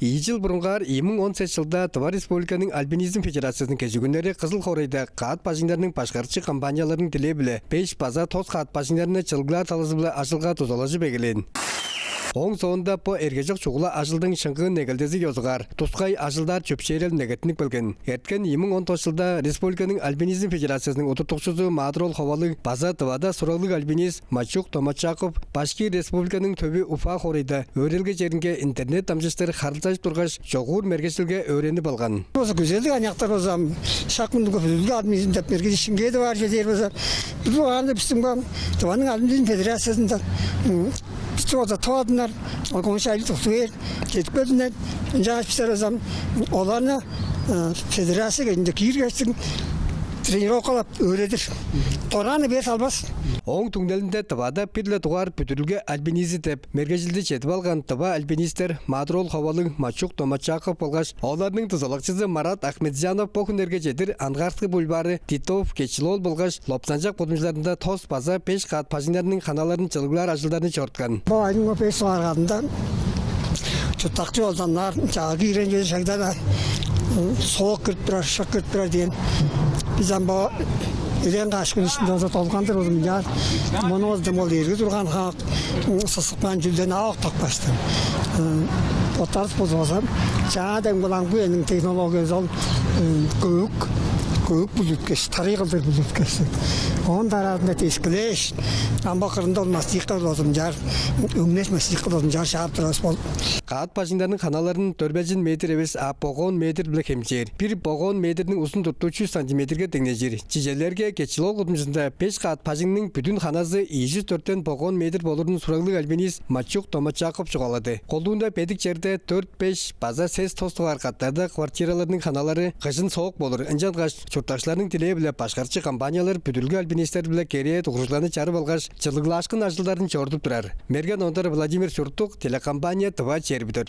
жыл бурунгаар 2018 жылда Тывада республиканың альпинизм федерациясының кезигүннери Кызыл хоорайда каът бажыңнарының башкарчы компанияларының тилеби биле 5 база тоз каът бажыңнарына чылыглаар талызы биле ажылга тозолажы бегилен. Оң соонда по эргежок чугула ажылдың шыңгын негелдези йозугар. Тускай ажылдар чөпшерел негетник белген. Эрткен 2019 жылда республиканың альпинизм федерациясының отуртукчусу Маадыр-оол Ховалыг база Тывада сураглыг альпинист Мачук Томочаков Башкир республиканың төвү уфа хоорайда өөренип жеринге интернет тамчыстыр харылташып тургаш жогуур мергежилге өөренип алган. Осы güzellik anyaqtar ozam şakmındı Бүдүрүлге альпинизм деп мергежилге де бар жер болса. Біз оған біздің Тываның альпинизм федерациясында Тывадалар, алган туктуер, жетпединер, жашпыстар озам оларны федерацияга инде киргечтин тренировкалап өредир. Тораны бер салбас. Оң түңнелинде Тывада пирле тугар Бүдүрүлге альпинизи деп мергежилди четип алган Тыва альпинистер Маадыр-оол Ховалыг Мачук Томочаков болгаш олардын тызалакчысы Марат Ахметжанов по хүннерге жетир Ангарткы бульбары Титов Кечилол болгаш Лопсанжак бодумжуларында тоз база 5 каат бажыңнарынын каналарын чылыглаар ажылдарын чорткан. Бу айдын опес сарганда чутакчы олдандар жагы иренге жагдана соок кырып турар, шак кырып турар деген bizden bu eden kaşkın içinde olsa tolkandır oldum ya. Bunu oldum ol yerge durgan hak sısıkman cülden ağak takbastım. O tarz bozulsam. Çağdan bulan bu enin teknolojisi ol köğük bulutkeş, tarihildir bulutkeş. Onun tarafında teşkileş. Ama bakırında olmaz, yıkıl oldum jar. Ümleşmez yıkıl oldum jar şahap duras bol. Каът бажыңдарынын каналарын 4 метр эбес а богон метр биле кемчер. Бир богон метрдин узун тутту 300 сантиметрге теңнежир. Чижелерге Кечилол кутумжусунда 5 каат бажыңнын бүтүн ханасы 204 богон метр болурун сураглыг альпинист Мачук Томочаков чугалады. Колдуунда педик жерде 4-5 база сез тостугар каттарда квартиралардын ханалары кышын соок болур. Ынжангаш чурташтардын тилеби биле башкарчы компаниялар Бүдүрүлге альпинистер биле кере тугуруланы чарып алгаш чылыглаашкын ажылдарын чорудуп турар. Мерген ондар Владимир Чуртук телекомпания Тыва